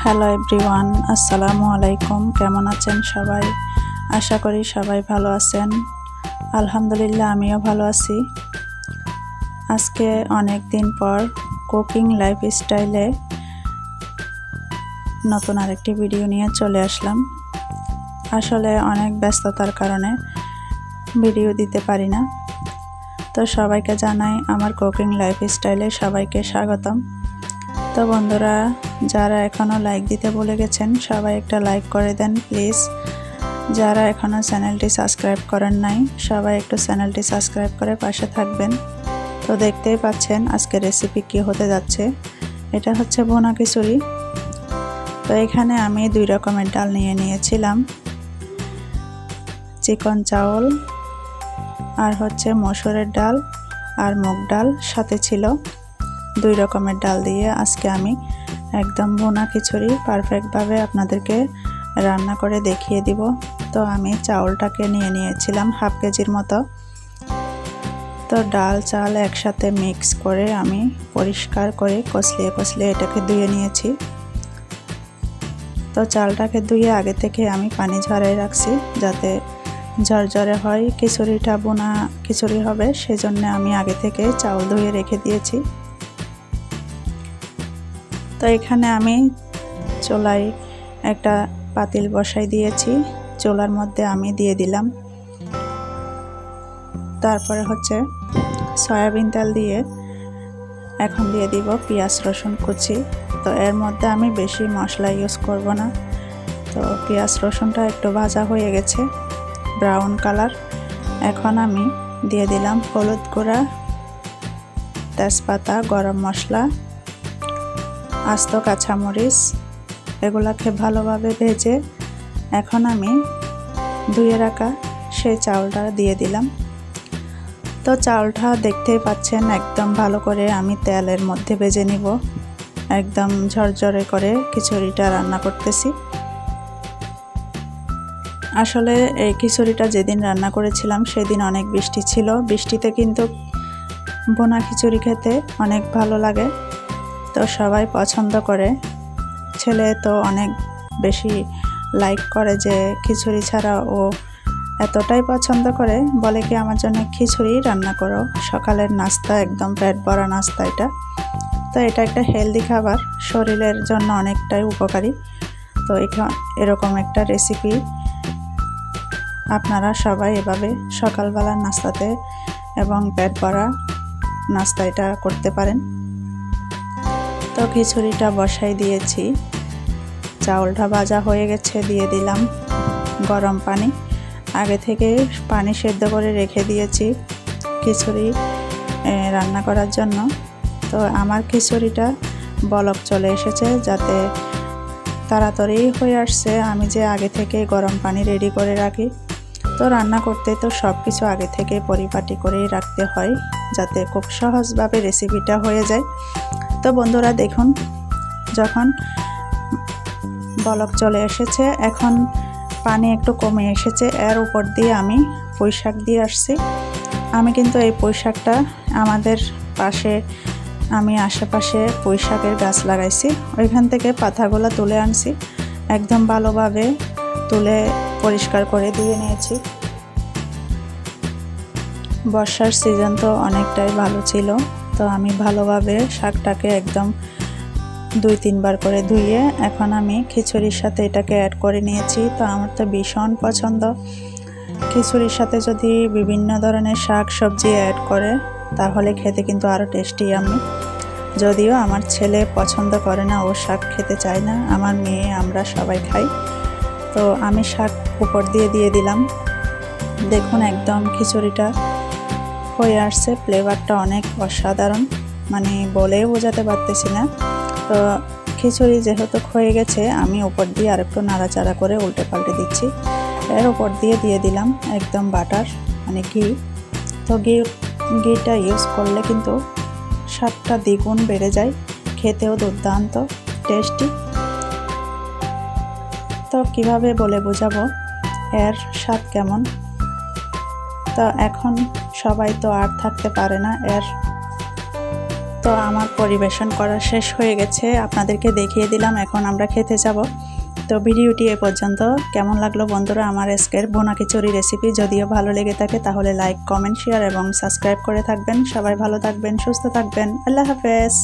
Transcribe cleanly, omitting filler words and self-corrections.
Hello everyone, আসসালামু আলাইকুম। কেমন আছেন সবাই? আশা করি সবাই ভালো আছেন। আলহামদুলিল্লাহ, আমিও ভালো আছি। আজকে অনেক দিন পর কুকিং লাইফস্টাইলে নতুন আরেকটি ভিডিও নিয়ে চলে আসলাম। আসলে অনেক ব্যস্ততার কারণে ভিডিও দিতে পারি না। তো সবাইকে জানাই আমার কুকিং লাইফস্টাইলে সবাইকে স্বাগতম। তো বন্ধুরা, যারা এখনও লাইক দিতে ভুলে গেছেন সবাই একটা লাইক করে দেন প্লিজ। যারা এখনও চ্যানেলটি সাবস্ক্রাইব করেন নাই সবাই একটু চ্যানেলটি সাবস্ক্রাইব করে পাশে থাকবেন। তো দেখতেই পাচ্ছেন আজকে রেসিপি কি হতে যাচ্ছে। এটা হচ্ছে ভুনা খিচুড়ি। তো এখানে আমি 2 রকমের ডাল নিয়ে নিয়েছিলাম, চিকন চাউল আর হচ্ছে মসুরের ডাল আর মুগ ডাল সাথে ছিল। 2 রকমের ডাল দিয়ে আজকে আমি একদম ভুনা খিচুড়ি পারফেক্টভাবে আপনাদেরকে রান্না করে দেখিয়ে দিব। তো আমি চাউলটাকে নিয়ে নিয়েছিলাম হাফ কেজির মতো। তো ডাল চাল একসাথে মিক্স করে আমি পরিষ্কার করে কষলিয়ে এটাকে ধুয়ে নিয়েছি। তো চালটাকে ধুয়ে আগে থেকে আমি পানি ঝরাই রাখছি যাতে ঝরঝরে হয়, খিচুড়িটা ভুনা খিচুড়ি হবে, সেজন্য আমি আগে থেকে চাউল ধুয়ে রেখে দিয়েছি। তো এখানে আমি চুলায় একটা পাতিল বসাই দিয়েছি, চুলার মধ্যে আমি দিয়ে দিলাম। তারপরে হচ্ছে সয়াবিন তেল দিয়ে এখন দিয়ে দিব পেঁয়াজ রসুন কুচি। তো এর মধ্যে আমি বেশি মশলা ইউজ করব না। তো পেঁয়াজ রসুনটা একটু ভাজা হয়ে গেছে, ব্রাউন কালার। এখন আমি দিয়ে দিলাম হলুদ গুঁড়া, তেজপাতা, গরম মশলা, আস্ত কাঁচামরিচ। এগুলাকে ভালোভাবে ভেজে এখন আমি ধুয়ে রাখা সেই চাউলটা দিয়ে দিলাম। তো চাউলটা দেখতেই পাচ্ছেন একদম ভালো করে আমি তেলের মধ্যে ভেজে নিব। একদম ঝরঝরে করে খিচুড়িটা রান্না করতেছি। আসলে এই খিচুড়িটা যেদিন রান্না করেছিলাম সেদিন অনেক বৃষ্টি ছিল। বৃষ্টিতে কিন্তু ভুনা খিচুড়ি খেতে অনেক ভালো লাগে, তো সবাই পছন্দ করে। ছেলে তো অনেক বেশি লাইক করে যে খিচুড়ি ছাড়া ও এতটাই পছন্দ করে, বলে কি আমার জন্য খিচুড়ি রান্না করো, সকালের নাস্তা, একদম পেট ভরা নাস্তা এটা। তো এটা একটা হেলদি খাবার, শরীরের জন্য অনেকটাই উপকারী। তো এরকম একটা রেসিপি আপনারা সবাই এভাবে সকালবেলার নাস্তাতে এবং পেট ভরা নাস্তা এটা করতে পারেন। তো খিচুড়িটা বসাই দিয়েছি, চাউলটা ভাজা হয়ে গেছে, দিয়ে দিলাম গরম পানি। আগে থেকে পানি সেদ্ধ করে রেখে দিয়েছি খিচুড়ি রান্না করার জন্য। তো আমার খিচুড়িটা বলক চলে এসেছে, যাতে তাড়াতাড়ি হয়ে আসছে। আমি যে আগে থেকে গরম পানি রেডি করে রাখি, তো রান্না করতে তো সব কিছু আগে থেকে পরিপাটি করেই রাখতে হয় যাতে খুব সহজভাবে রেসিপিটা হয়ে যায়। তো বন্ধুরা দেখুন, যখন বলক চলে এসেছে, এখন পানি একটু কমে এসেছে, এর উপর দিয়ে আমি পুঁই শাক দিয়ে আসছি। আমি কিন্তু এই পুঁই শাকটা আমাদের পাশে, আমি আশেপাশে পুঁই শাকের গাছ লাগাইছি, ওইখান থেকে পাতাগুলো তুলে আনছি। একদম ভালোভাবে তুলে পরিষ্কার করে ধুয়ে নিয়েছি। বর্ষার সিজন তো অনেকটাই ভালো ছিল, তো আমি ভালোভাবে শাকটাকে একদম 2-3 বার করে ধুয়ে এখন আমি খিচুড়ির সাথে এটাকে অ্যাড করে নিয়েছি। তো আমার তো ভীষণ পছন্দ খিচুড়ির সাথে যদি বিভিন্ন ধরনের শাক সবজি অ্যাড করে, তাহলে খেতে কিন্তু আরও টেস্টি। আমি যদিও আমার ছেলে পছন্দ করে না, ও শাক খেতে চায় না, আমার মেয়ে আমরা সবাই খাই। তো আমি শাক উপর দিয়ে দিলাম। দেখুন একদম খিচুড়িটা হয়ে আসছে, ফ্লেভারটা অনেক অসাধারণ, মানে বলেও বোঝাতে পারতেছি না। তো খিচুড়ি যেহেতু হয়ে গেছে, আমি উপর দিয়ে আরেকটু নাড়াচাড়া করে উল্টে পাল্টে দিচ্ছি। এর উপর দিয়ে দিলাম একদম বাটার, মানে ঘি। তো ঘিটা ইউজ করলে কিন্তু স্বাদটা দ্বিগুণ বেড়ে যায়, খেতেও দুর্দান্ত টেস্টি। তো কিভাবে বলে বোঝাবো এর স্বাদ কেমন। তো এখন সবাই তো আর থাকতে পারে না, এর তো আমার পরিবেশন করা শেষ হয়ে গেছে, আপনাদেরকে দেখিয়ে দিলাম। এখন আমরা খেতে যাব। তো ভিডিওটি এ পর্যন্ত। কেমন লাগলো বন্ধুরা আমার আজকের ভুনা খিচুড়ি রেসিপি? যদিও ভালো লেগে থাকে তাহলে লাইক, কমেন্ট, শেয়ার এবং সাবস্ক্রাইব করে থাকবেন। সবাই ভালো থাকবেন, সুস্থ থাকবেন। আল্লাহ হাফেজ।